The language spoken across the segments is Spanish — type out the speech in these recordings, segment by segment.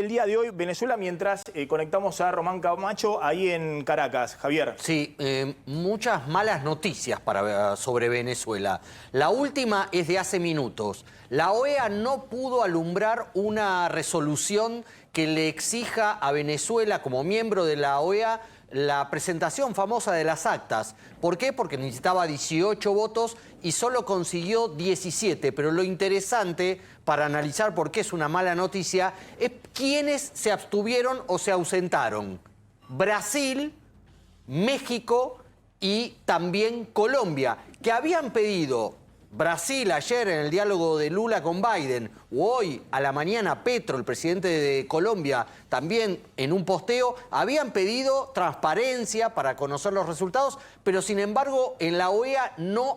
del día de hoy, Venezuela, mientras conectamos a Román Camacho ahí en Caracas. Javier. Sí, muchas malas noticias sobre Venezuela. La última es de hace minutos. La OEA no pudo alumbrar una resolución que le exija a Venezuela, como miembro de la OEA, la presentación famosa de las actas. ¿Por qué? Porque necesitaba 18 votos y solo consiguió 17. Pero lo interesante para analizar por qué es una mala noticia es quiénes se abstuvieron o se ausentaron. Brasil, México y también Colombia, que habían pedido, Brasil ayer en el diálogo de Lula con Biden, o hoy a la mañana Petro, el presidente de Colombia, también en un posteo, habían pedido transparencia para conocer los resultados, pero sin embargo en la OEA no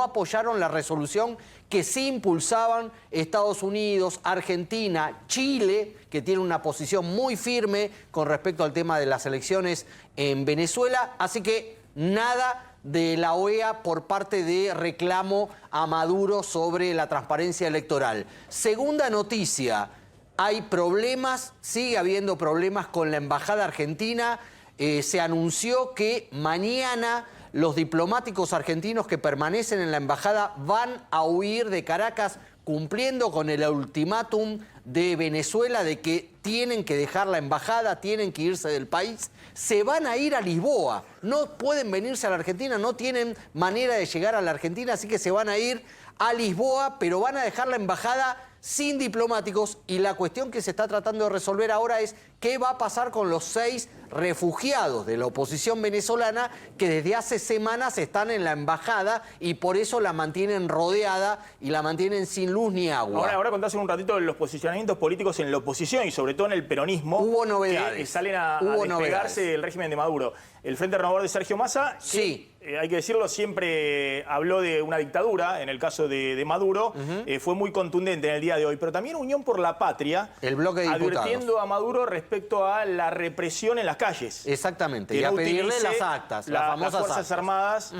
apoyaron la resolución que sí impulsaban Estados Unidos, Argentina, Chile, que tiene una posición muy firme con respecto al tema de las elecciones en Venezuela. Así que nada de la OEA por parte de reclamo a Maduro sobre la transparencia electoral. Segunda noticia, hay problemas, sigue habiendo problemas con la embajada argentina. Se anunció que mañana los diplomáticos argentinos que permanecen en la embajada van a huir de Caracas, cumpliendo con el ultimátum de Venezuela de que tienen que dejar la embajada, tienen que irse del país. Se van a ir a Lisboa, no pueden venirse a la Argentina, no tienen manera de llegar a la Argentina, así que se van a ir a Lisboa, pero van a dejar la embajada sin diplomáticos. Y la cuestión que se está tratando de resolver ahora es qué va a pasar con los 6 refugiados de la oposición venezolana que desde hace semanas están en la embajada y por eso la mantienen rodeada y la mantienen sin luz ni agua. Ahora contás un ratito de los posicionamientos políticos en la oposición y sobre todo en el peronismo. Hubo novedades. Que salen a despegarse del régimen de Maduro. El Frente Renovador de Sergio Massa, sí, hay que decirlo, siempre habló de una dictadura, en el caso de Maduro, fue muy contundente en el día de hoy, pero también Unión por la Patria, el bloque de diputados, advirtiendo a Maduro respecto a la represión en las calles. Exactamente, y a pedirle las actas, las famosas las Fuerzas actas Armadas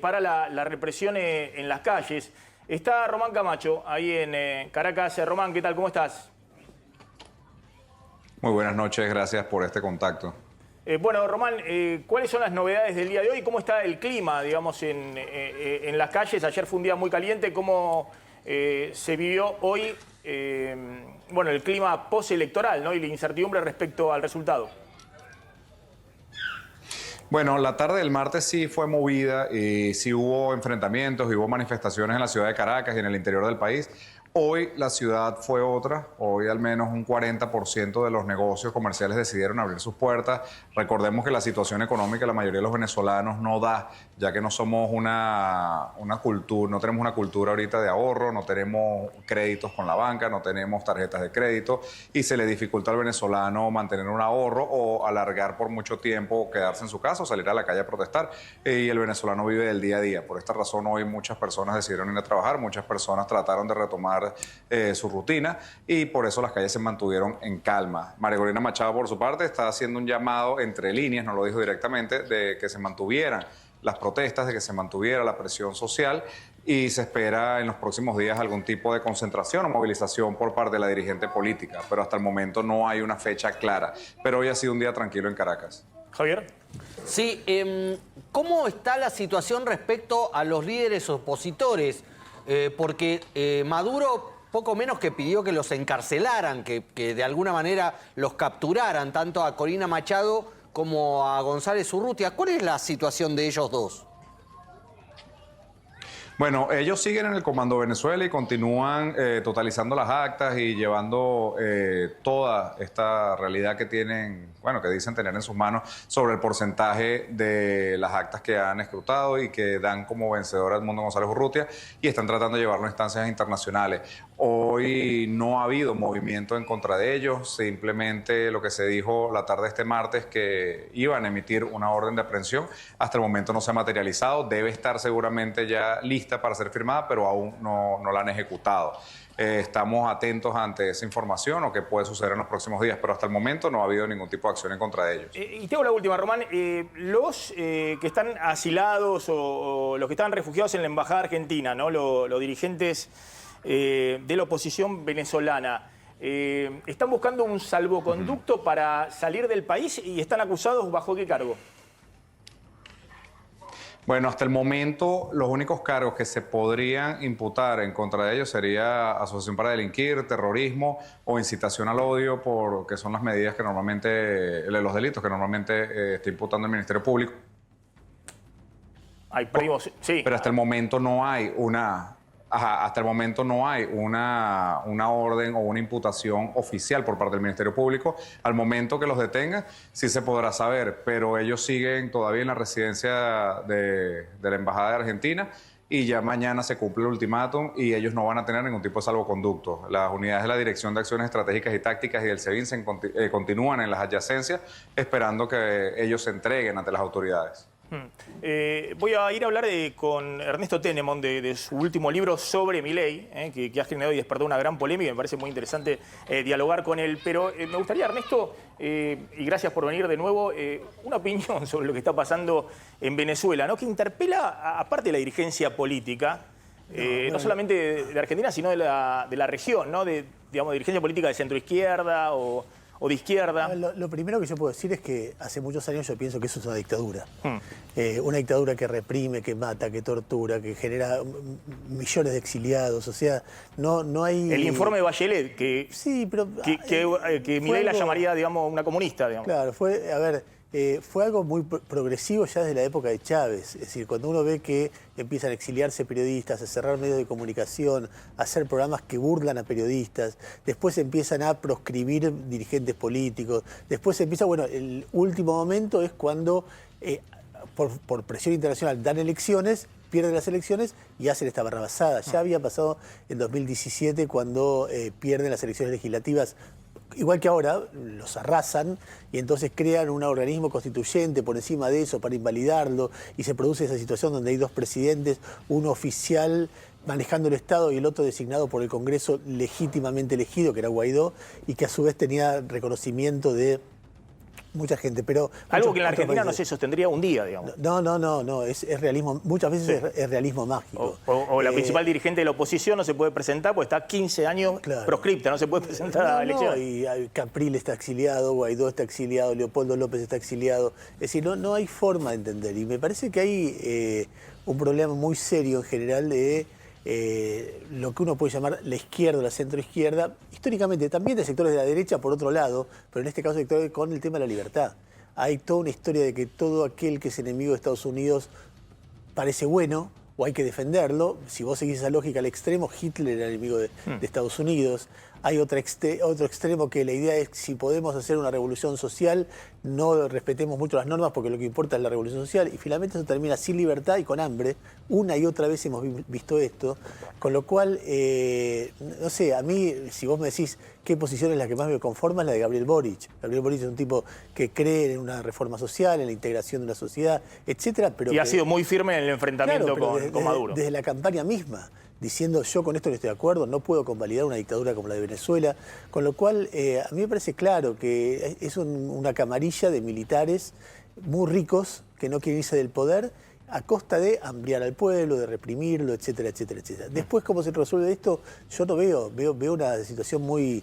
para la represión en las calles. Está Román Camacho ahí en Caracas. Román, ¿qué tal? ¿Cómo estás? Muy buenas noches, gracias por este contacto. Bueno, Román, ¿cuáles son las novedades del día de hoy? ¿Cómo está el clima, digamos, en las calles? Ayer fue un día muy caliente. ¿Cómo se vivió hoy, bueno, el clima postelectoral, ¿no? Y la incertidumbre respecto al resultado? Bueno, la tarde del martes sí fue movida y sí hubo enfrentamientos y hubo manifestaciones en la ciudad de Caracas y en el interior del país. Hoy la ciudad fue otra, hoy al menos un 40% de los negocios comerciales decidieron abrir sus puertas. Recordemos que la situación económica de la mayoría de los venezolanos no da, ya que no somos una cultura, no tenemos una cultura ahorita de ahorro, no tenemos créditos con la banca, no tenemos tarjetas de crédito y se le dificulta al venezolano mantener un ahorro o alargar por mucho tiempo, quedarse en su casa o salir a la calle a protestar. Y el venezolano vive del día a día. Por esta razón hoy muchas personas decidieron ir a trabajar, muchas personas trataron de retomar su rutina y por eso las calles se mantuvieron en calma. María Corina Machado, por su parte, está haciendo un llamado entre líneas, no lo dijo directamente, de que se mantuvieran las protestas, de que se mantuviera la presión social y se espera en los próximos días algún tipo de concentración o movilización por parte de la dirigente política, pero hasta el momento no hay una fecha clara. Pero hoy ha sido un día tranquilo en Caracas. Javier. Sí, ¿cómo está la situación respecto a los líderes opositores? Porque Maduro poco menos que pidió que los encarcelaran, que de alguna manera los capturaran, tanto a Corina Machado como a González Urrutia. ¿Cuál es la situación de ellos dos? Bueno, ellos siguen en el Comando Venezuela y continúan totalizando las actas y llevando toda esta realidad que tienen, bueno, que dicen tener en sus manos sobre el porcentaje de las actas que han escrutado y que dan como vencedor a Edmundo González Urrutia y están tratando de llevarlo a instancias internacionales. Hoy no ha habido movimiento en contra de ellos, simplemente lo que se dijo la tarde de este martes que iban a emitir una orden de aprehensión, hasta el momento no se ha materializado, debe estar seguramente ya lista para ser firmada, pero aún no la han ejecutado. Estamos atentos ante esa información o qué puede suceder en los próximos días, pero hasta el momento no ha habido ningún tipo de acción en contra de ellos. Y tengo la última, Román. Los que están asilados o los que están refugiados en la Embajada Argentina, ¿no? Los dirigentes de la oposición venezolana, están buscando un salvoconducto para salir del país y están acusados ¿bajo qué cargo? Bueno, hasta el momento los únicos cargos que se podrían imputar en contra de ellos sería asociación para delinquir, terrorismo o incitación al odio, que son las medidas que normalmente, los delitos que normalmente está imputando el Ministerio Público. Hay primos, sí. Pero hasta el momento no hay una orden o una imputación oficial por parte del Ministerio Público. Al momento que los detengan, sí se podrá saber, pero ellos siguen todavía en la residencia de la Embajada de Argentina y ya mañana se cumple el ultimátum y ellos no van a tener ningún tipo de salvoconducto. Las unidades de la Dirección de Acciones Estratégicas y Tácticas y del SEBIN continúan en las adyacencias esperando que ellos se entreguen ante las autoridades. Voy a ir a hablar con Ernesto Tenenbaum de su último libro sobre Milei, que ha generado y despertado una gran polémica. Me parece muy interesante dialogar con él. Pero me gustaría, Ernesto, y gracias por venir de nuevo, una opinión sobre lo que está pasando en Venezuela, ¿no? Que interpela, aparte de la dirigencia política, no solamente de Argentina, sino de la región, ¿no? Digamos, dirigencia política de centro-izquierda o de izquierda. Lo primero que yo puedo decir es que hace muchos años yo pienso que eso es una dictadura. Una dictadura que reprime, que mata, que tortura, que genera millones de exiliados. O sea, no hay... El informe de Bachelet, que Milei la llamaría, digamos, una comunista, digamos. Claro, fue algo muy progresivo ya desde la época de Chávez. Es decir, cuando uno ve que empiezan a exiliarse periodistas, a cerrar medios de comunicación, a hacer programas que burlan a periodistas, después empiezan a proscribir dirigentes políticos, después empieza, bueno, el último momento es cuando por presión internacional dan elecciones, pierden las elecciones y hacen esta barrabasada. Ya había pasado en 2017 cuando pierden las elecciones legislativas. Igual que ahora, los arrasan y entonces crean un organismo constituyente por encima de eso para invalidarlo y se produce esa situación donde hay dos presidentes, uno oficial manejando el Estado y el otro designado por el Congreso legítimamente elegido, que era Guaidó, y que a su vez tenía reconocimiento de mucha gente, pero... Algo que en la Argentina no se sostendría un día, digamos. No, es realismo, muchas veces es realismo mágico. O la principal dirigente de la oposición no se puede presentar porque está 15 años proscripta, no se puede presentar a la elección. Y Capriles está exiliado, Guaidó está exiliado, Leopoldo López está exiliado. Es decir, no hay forma de entender. Y me parece que hay un problema muy serio en general de lo que uno puede llamar la izquierda o la centroizquierda, históricamente también de sectores de la derecha por otro lado, pero en este caso sectores con el tema de la libertad. Hay toda una historia de que todo aquel que es enemigo de Estados Unidos parece bueno o hay que defenderlo. Si vos seguís esa lógica al extremo, Hitler era enemigo de Estados Unidos. Hay otro extremo que la idea es si podemos hacer una revolución social, no respetemos mucho las normas porque lo que importa es la revolución social. Y finalmente eso termina sin libertad y con hambre. Una y otra vez hemos visto esto. Con lo cual, no sé, a mí, si vos me decís qué posición es la que más me conforma, es la de Gabriel Boric. Gabriel Boric es un tipo que cree en una reforma social, en la integración de una sociedad, etcétera. Y ha sido muy firme en el enfrentamiento con Maduro. Desde la campaña misma, diciendo yo con esto no estoy de acuerdo, no puedo convalidar una dictadura como la de Venezuela, con lo cual a mí me parece claro que es una camarilla de militares muy ricos que no quieren irse del poder a costa de hambriar al pueblo, de reprimirlo, etcétera, etcétera, etcétera. Después, ¿cómo se resuelve esto? Yo no veo una situación muy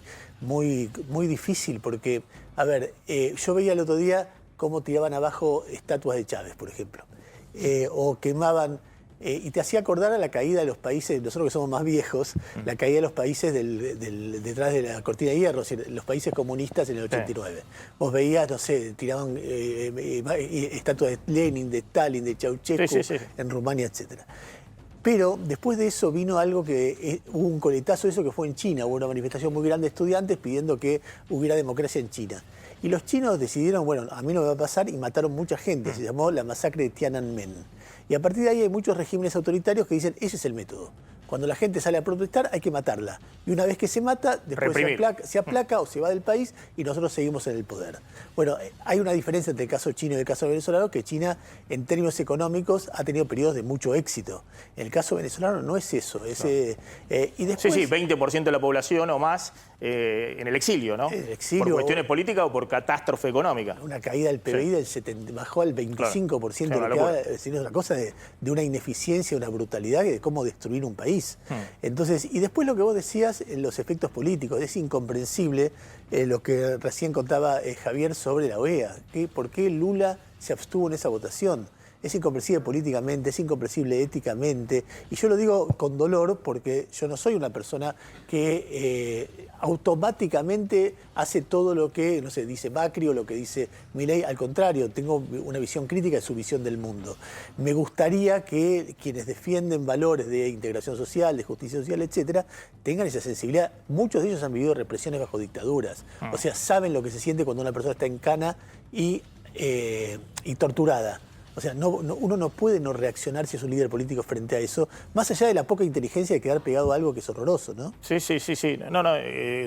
difícil porque, a ver, yo veía el otro día cómo tiraban abajo estatuas de Chávez, por ejemplo, o quemaban... y te hacía acordar a la caída de los países, nosotros que somos más viejos, la caída de los países detrás de la cortina de hierro, los países comunistas en el 89. Vos veías, no sé, tiraban estatuas de Lenin, de Stalin, de Ceausescu, en Rumania, etcétera. Pero después de eso vino algo que hubo un coletazo de eso que fue en China, hubo una manifestación muy grande de estudiantes pidiendo que hubiera democracia en China. Y los chinos decidieron, bueno, a mí no me va a pasar, y mataron mucha gente, se llamó la masacre de Tiananmen. Y a partir de ahí hay muchos regímenes autoritarios que dicen, ese es el método. Cuando la gente sale a protestar hay que matarla. Y una vez que se mata, después se aplaca o se va del país y nosotros seguimos en el poder. Bueno, hay una diferencia entre el caso chino y el caso venezolano, que China en términos económicos ha tenido periodos de mucho éxito. En el caso venezolano no es eso. Y después, sí, 20% de la población o más en el exilio, ¿no? El exilio, por cuestiones políticas o por catástrofe económica. Una caída del PBI bajó al 25% de lo que es una cosa de una ineficiencia, una brutalidad de cómo destruir un país. país. Entonces, y después lo que vos decías, los efectos políticos, es incomprensible lo que recién contaba Javier sobre la OEA. ¿Por qué Lula se abstuvo en esa votación? Es incomprensible políticamente, es incomprensible éticamente. Y yo lo digo con dolor porque yo no soy una persona que automáticamente hace todo lo que, no sé, dice Macri o lo que dice Milei. Al contrario, tengo una visión crítica de su visión del mundo. Me gustaría que quienes defienden valores de integración social, de justicia social, etcétera, tengan esa sensibilidad. Muchos de ellos han vivido represiones bajo dictaduras. O sea, saben lo que se siente cuando una persona está en cana y torturada. O sea, uno no puede no reaccionar si es un líder político frente a eso, más allá de la poca inteligencia de quedar pegado a algo que es horroroso, ¿no? Sí. No,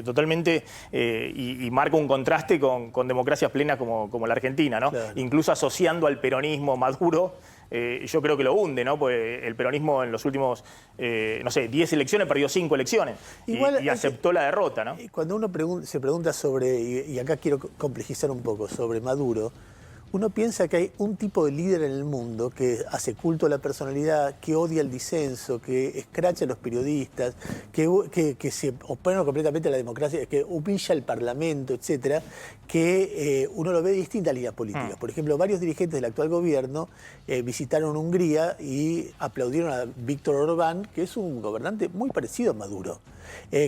totalmente. Y marca un contraste con democracias plenas como la Argentina, ¿no? Claro. Incluso asociando al peronismo Maduro, yo creo que lo hunde, ¿no? Porque el peronismo en los últimos, 10 elecciones perdió 5 elecciones. Igual y aceptó la derrota, ¿no? Cuando uno se pregunta sobre, y acá quiero complejizar un poco, sobre Maduro, uno piensa que hay un tipo de líder en el mundo que hace culto a la personalidad, que odia el disenso, que escracha a los periodistas, que se opone completamente a la democracia, que humilla al Parlamento, etcétera, que uno lo ve de distintas líneas políticas. Por ejemplo, varios dirigentes del actual gobierno visitaron Hungría y aplaudieron a Víctor Orbán, que es un gobernante muy parecido a Maduro.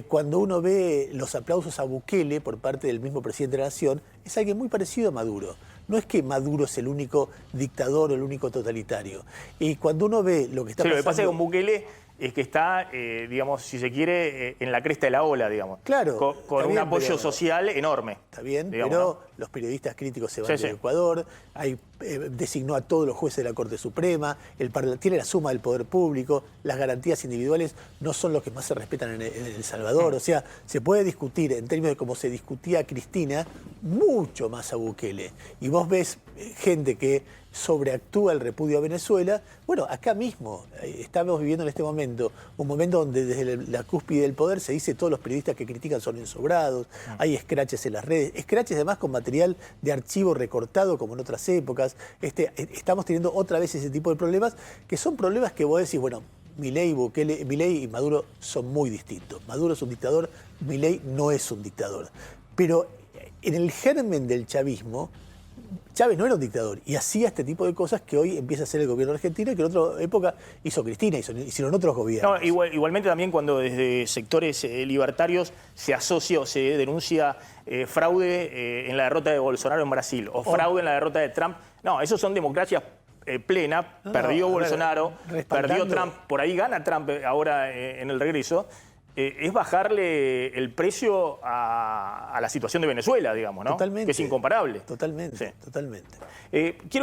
Cuando uno ve los aplausos a Bukele por parte del mismo presidente de la Nación, es alguien muy parecido a Maduro. No es que Maduro es el único dictador o el único totalitario. Y cuando uno ve lo que está pasando... Lo que pasa con Bukele es que está, digamos, si se quiere, en la cresta de la ola, digamos. Claro. Con un apoyo social enorme. Está bien, digamos, pero ¿no? los periodistas críticos se van del Ecuador, designó a todos los jueces de la Corte Suprema, tiene la suma del poder público, las garantías individuales no son los que más se respetan en El Salvador. O sea, se puede discutir en términos de cómo se discutía a Cristina, mucho más a Bukele. Y vos ves gente que sobreactúa el repudio a Venezuela. Bueno, acá mismo estamos viviendo en este momento un momento donde desde la cúspide del poder se dice todos los periodistas que critican son ensobrados, hay escraches en las redes, escraches además con material de archivo recortado como en otras épocas. Estamos teniendo otra vez ese tipo de problemas, que son problemas que vos decís, bueno, Milei y Maduro son muy distintos. Maduro es un dictador, Milei no es un dictador. Pero en el germen del chavismo, Chávez no era un dictador y hacía este tipo de cosas que hoy empieza a hacer el gobierno argentino y que en otra época hizo Cristina, hicieron otros gobiernos. No, igualmente también cuando desde sectores libertarios se asocia o se denuncia fraude en la derrota de Bolsonaro en Brasil o fraude en la derrota de Trump. No, esos son democracias plenas. Perdió Bolsonaro, perdió Trump, por ahí gana Trump ahora en el regreso. Es bajarle el precio a la situación de Venezuela, digamos, ¿no? Totalmente. Que es incomparable. Totalmente, Sí. totalmente. Quiero